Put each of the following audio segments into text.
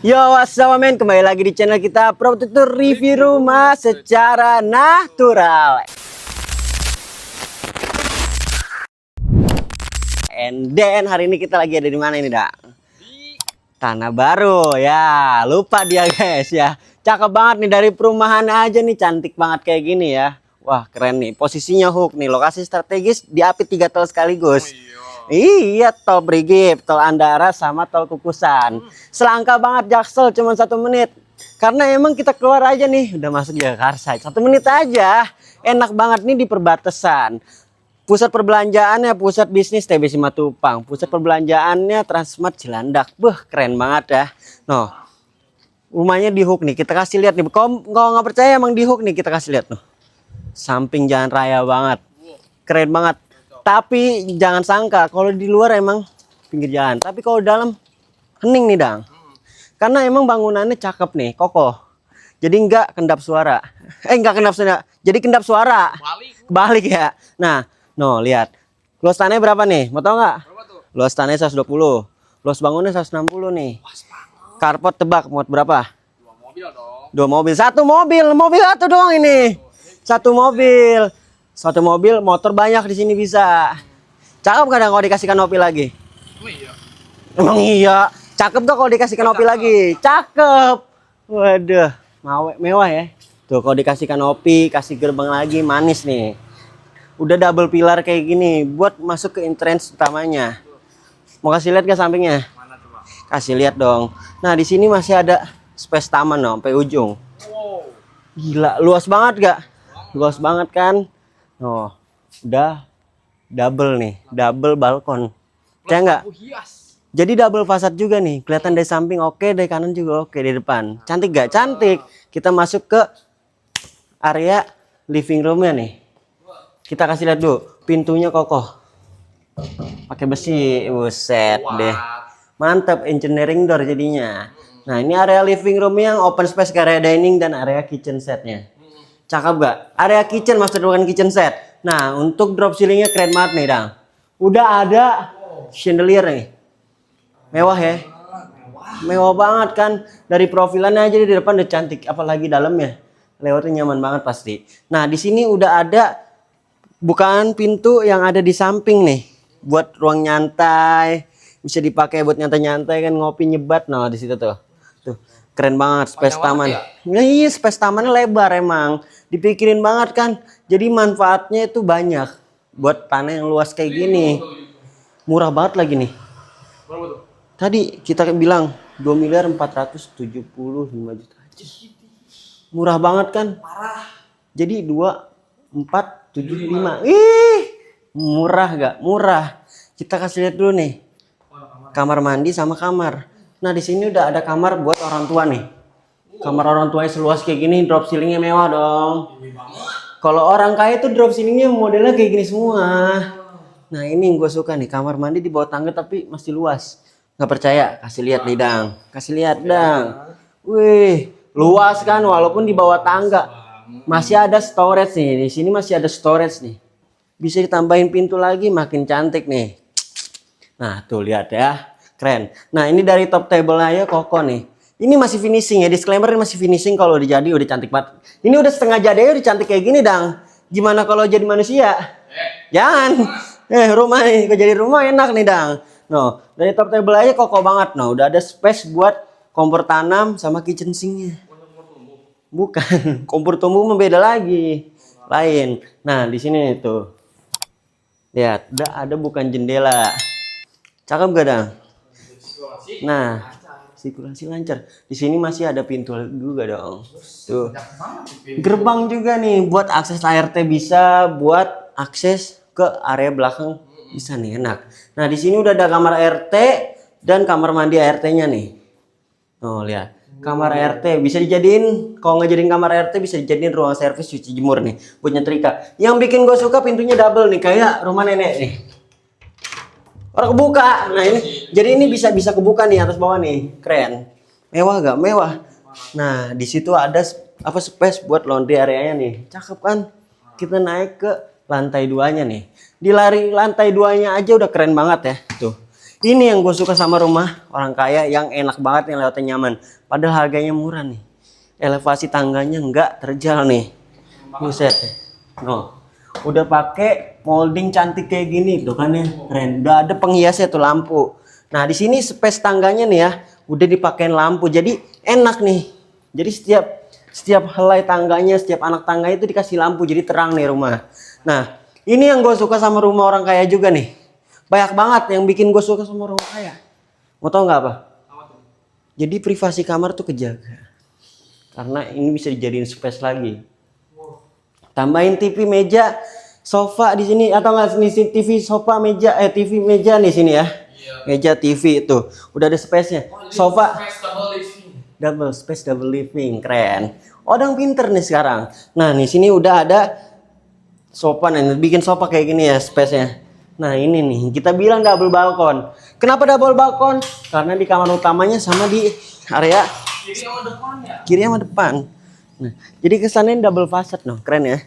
Yo, what's up men? Kembali lagi di channel kita Pro Tutur Review Rumah Secara Natural. And then hari ini kita lagi ada di mana ini, Dak? Tanah Baru. Ya, lupa dia guys ya. Cakep banget nih, dari perumahan aja nih cantik banget kayak gini ya. Wah, keren nih. Posisinya hook nih, lokasi strategis, diapit 3 tol sekaligus. Iya, tol Brigif, tol Andara, sama tol Kukusan. Selangkah banget Jaksel, cuma 1 menit. Karena emang kita keluar aja nih, udah masuk Jakarta. 1 menit aja. Enak banget nih di perbatasan. Pusat perbelanjaannya, pusat bisnis TB Simatupang. Pusat perbelanjaannya Transmart Cilandak. Keren banget ya. Noh, rumahnya di hook nih. Kita kasih lihat nih. Kalau nggak percaya emang di hook nih, kita kasih lihat noh. Samping jalan raya banget. Keren banget. Tapi jangan sangka kalau di luar emang pinggir jalan. Tapi kalau dalam hening nih Dang. Karena emang bangunannya cakep nih, kokoh. Jadi nggak kendap suara. Nggak kendap suara. Jadi kendap suara. Balik ya. Nah, no lihat. Luas tanahnya berapa nih? Mau tau nggak? Luas tanahnya 120. Luas bangunnya 160 nih. Carport tebak muat berapa? 2 mobil dong. 2 mobil. 1 mobil. Mobil 1 doang ini. 1 mobil. 1 mobil, motor banyak di sini bisa. Cakep gak kalau dikasih kanopi lagi? Oh iya. Emang iya. Cakep gak kalau dikasih kanopi lagi? Cakep. Waduh, mewah ya. Tuh kalau dikasih kanopi, kasih gerbang lagi, manis nih. Udah double pilar kayak gini buat masuk ke entrance utamanya. Mau kasih lihat ke sampingnya? Mana coba? Kasih lihat dong. Nah, di sini masih ada space taman dong, sampai ujung. Wow. Gila, luas banget gak? Luas banget kan? Oh, udah double nih, double balkon. Kayak nggak? Hias. Jadi double fasad juga nih. Kelihatan dari samping oke, dari kanan juga oke, di depan. Cantik gak? Cantik. Kita masuk ke area living roomnya nih. Kita kasih lihat dulu. Pintunya kokoh. Pakai besi. Buset deh. Mantap, engineering door jadinya. Nah, ini area living room yang open space ke area dining dan area kitchen setnya. Cakep gak? Area kitchen, maksud bukan kitchen set. Nah, untuk drop ceilingnya keren banget nih Dang. Udah ada chandelier nih. Mewah ya. Mewah banget kan. Dari profilannya aja di depan udah cantik. Apalagi dalamnya. Lewatnya nyaman banget pasti. Nah, di sini udah ada bukan pintu yang ada di samping nih. Buat ruang nyantai. Bisa dipakai buat nyantai-nyantai kan, ngopi nyebat. Nah, di situ tuh. Tuh, keren banget space taman. Ya, iya, space tamannya lebar emang. Dipikirin banget kan. Jadi manfaatnya itu banyak. Buat tanah yang luas kayak gini. Murah banget lagi nih. Berapa tuh? Tadi kita bilang 2.475 juta aja. Murah banget kan? Parah. Jadi 2.475. Ih, murah gak? Murah. Kita kasih lihat dulu nih. Kamar mandi sama kamar. Nah, di sini udah ada kamar buat orang tua nih. Kamar orang tuanya seluas kayak gini, drop ceilingnya mewah dong. Kalau orang kaya tuh drop ceilingnya modelnya kayak gini semua. Nah, ini yang gue suka nih, kamar mandi di bawah tangga tapi masih luas. Nggak percaya? Kasih lihat nih Dang. Kasih lihat Dang. Wih, luas kan walaupun di bawah tangga. Masih ada storage nih. Di sini masih ada storage nih. Bisa ditambahin pintu lagi, makin cantik nih. Nah, tuh lihat ya. Keren. Nah, ini dari top table aja kokoh nih. Ini masih finishing ya, disclaimer ini masih finishing. Kalau udah jadi udah cantik banget. Ini udah setengah jadi udah cantik kayak gini Dang. Gimana kalau jadi manusia? Jangan. Rumah nih, kalau jadi rumah enak nih Dang. No, dari top table aja kokoh banget. No, udah ada space buat kompor tanam sama kitchen sinknya. Bukan, kompor tumbuh membeda lagi. Lain. Nah, di sini tuh. Lihat, udah ada bukan jendela. Cakep gak Dang? Nah, sirkulasi lancar. Di sini masih ada pintu juga dong. Tuh. Gerbang juga nih buat akses ART bisa, buat akses ke area belakang bisa nih enak. Nah, di sini udah ada kamar RT dan kamar mandi ART-nya nih. Oh, lihat. Kamar RT bisa dijadiin, kalau nggak jadiin kamar RT bisa dijadiin ruang servis cuci jemur nih buat nyetrika. Yang bikin gue suka pintunya double nih kayak rumah nenek nih. Orang kebuka. Nah, ini jadi ini bisa kebuka nih atas bawah nih. Keren. Mewah gak? Mewah. Nah, di situ ada space buat laundry areanya nih. Cakep kan? Kita naik ke lantai 2-nya nih. Di lantai 2-nya aja udah keren banget ya. Tuh. Ini yang gue suka sama rumah orang kaya yang enak banget, yang lewatnya nyaman. Padahal harganya murah nih. Elevasi tangganya nggak terjal nih. Buset. No. Udah pakai molding cantik kayak gini tuh kan ya. Keren. Udah ada penghiasnya tuh lampu. Nah, di sini space tangganya nih ya, udah dipakein lampu. Jadi enak nih. Jadi setiap helai tangganya, setiap anak tangga itu dikasih lampu, jadi terang nih rumah. Nah, ini yang gue suka sama rumah orang kaya juga nih. Banyak banget yang bikin gue suka sama orang kaya. Mau tau nggak apa? Jadi privasi kamar tuh kejaga. Karena ini bisa dijadiin space lagi. Tambahin TV, meja, sofa di sini, atau nggak sini TV, sofa, meja, TV, meja nih sini ya. Meja TV itu udah ada space-nya. Sofa double space, double living, keren. Odang pinter nih sekarang. Nah, di sini udah ada sofa nih, bikin sofa kayak gini ya space-nya. Nah, ini nih kita bilang double balkon. Kenapa double balkon? Karena di kamar utamanya sama di area kiri sama depan. Nah, jadi kesannya double facade, noh, keren ya.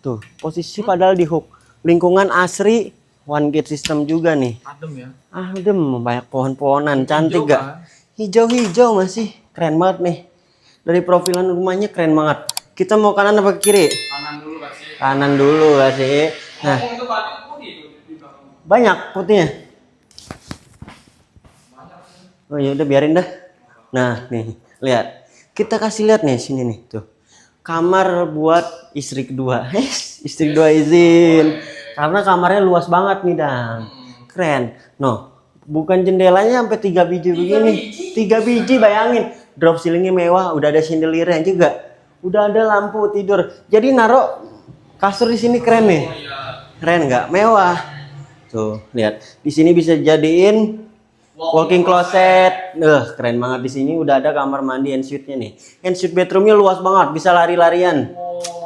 Tuh, posisi padahal di hook. Lingkungan asri, one gate system juga nih. Adem ya. Adem, banyak pohon-pohonan, cantik gak? Hijau-hijau masih, keren banget nih. Dari profilan rumahnya keren banget. Kita mau kanan apa ke kiri? Kanan dulu gak sih? Kanan dulu gak sih? Nah, Itu banyak putih di belakang. banyak putihnya. Oh ya udah biarin dah. Nah, nih, lihat. Kita kasih lihat nih sini nih, tuh. Kamar buat istri kedua. Istri kedua izin. Karena kamarnya luas banget nih, Dang. Keren. No, bukan jendelanya sampai 3 biji begini. 3 biji bayangin. Drop ceilingnya mewah, udah ada chandelier-nya juga. Udah ada lampu tidur. Jadi naruh kasur di sini keren nih. Keren nggak? Mewah. Tuh, lihat. Di sini bisa jadiin walking closet. Keren banget. Di sini udah ada kamar mandi ensuite-nya nih. Ensuite bedroomnya luas banget, bisa lari-larian.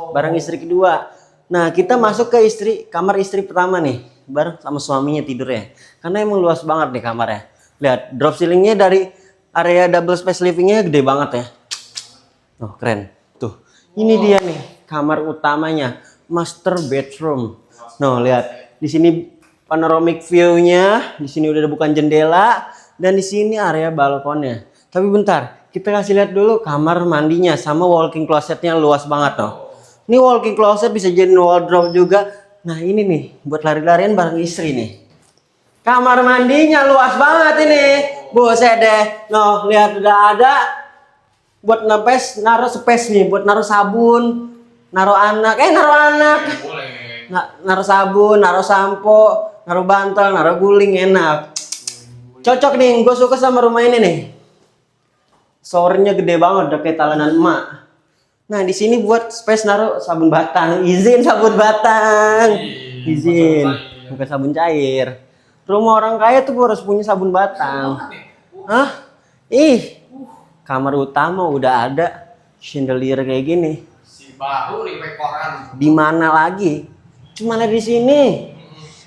Bareng istri kedua. Nah, kita masuk ke kamar istri pertama nih, bareng sama suaminya tidurnya. Karena emang luas banget nih kamarnya. Lihat, drop ceilingnya dari area double space livingnya gede banget ya. Oh, keren. Tuh, ini dia nih kamar utamanya, master bedroom. Nah, lihat. Di sini panoramic view-nya, di sini udah bukan jendela, dan di sini area balkonnya. Tapi bentar, kita kasih lihat dulu kamar mandinya sama walking closet-nya luas banget loh. Ini walking closet bisa jadi wardrobe juga. Nah, ini nih buat lari-larian bareng istri nih. Kamar mandinya luas banget ini. Buset deh. Noh, lihat udah ada buat naruh space nih, buat naruh sabun, naruh anak. Naruh sabun, naruh sampo, naruh bantal, naruh guling, enak. Cocok nih, gue suka sama rumah ini nih. Showernya gede banget, udah kayak talenan emak. Nah, di sini buat space naruh sabun batang. Izin sabun batang. Izin, bukan sabun cair. Rumah orang kaya tuh harus punya sabun batang. Hah? Kamar utama udah ada chandelier kayak gini. Si baru nih koran. Di mana lagi? Cuma ada di sini.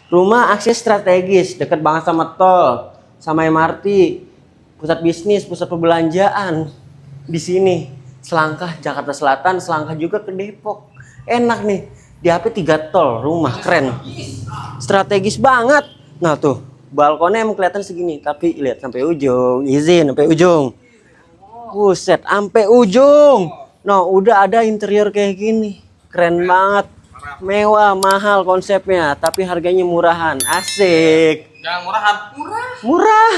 Rumah akses strategis, dekat banget sama tol, sama MRT, pusat bisnis, pusat perbelanjaan. Di sini, selangkah Jakarta Selatan, selangkah juga ke Depok. Enak nih, di HP 3 tol, rumah keren. Strategis banget. Nah tuh, balkonnya emang kelihatan segini, tapi lihat sampai ujung. Izin sampai ujung. Buset, sampai ujung. Nah, udah ada interior kayak gini. Keren banget. Mewah, mahal konsepnya, tapi harganya murahan. Asik. Jangan murahan. Murah.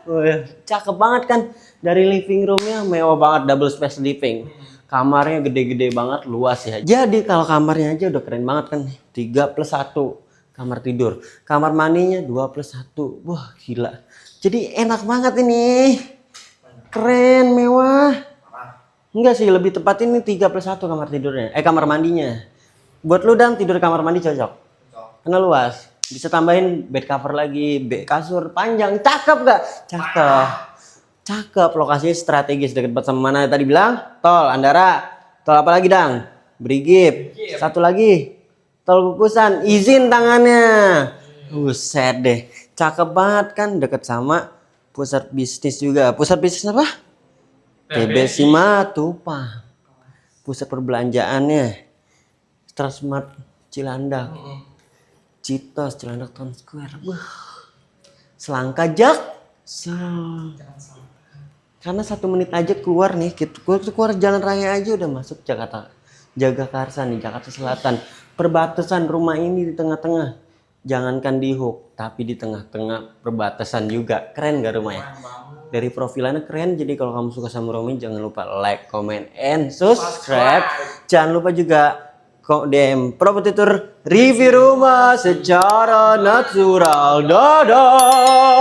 Wih, cakep banget kan. Dari living roomnya mewah banget, double space living. Kamarnya gede-gede banget, luas ya. Jadi kalau kamarnya aja udah keren banget kan. 3+1 kamar tidur. Kamar mandinya 2+1. Wah, gila. Jadi enak banget ini. Keren, mewah. Enggak sih, lebih tepat ini 3+1 kamar tidurnya. Kamar mandinya. Buat lu dan tidur kamar mandi cocok. Karena luas. Bisa tambahin bed cover lagi, kasur panjang. Cakep gak? Cakep. Cakep, lokasinya strategis dekat banget sama mana tadi bilang? Tol Andara. Tol apa lagi, Dang? Brigip. Satu lagi. Tol Kukusan. Izin tangannya. Buset deh. Cakep banget kan, dekat sama pusat bisnis juga. Pusat bisnis apa? TB Simatupang. Pusat perbelanjaannya Transmart Cilandak. Citos Cilandak Town Square. Selangkah karena 1 menit aja keluar nih, keluar jalan raya aja udah masuk Jakarta. Jagakarsa nih, Jakarta Selatan. Perbatasan rumah ini di tengah-tengah. Jangankan di hook, tapi di tengah-tengah perbatasan juga. Keren gak rumahnya? Dari profilannya keren. Jadi kalau kamu suka sama rumah ini, jangan lupa like, comment, and subscribe. Jangan lupa juga DM Property Tour review rumah secara natural. Dadah.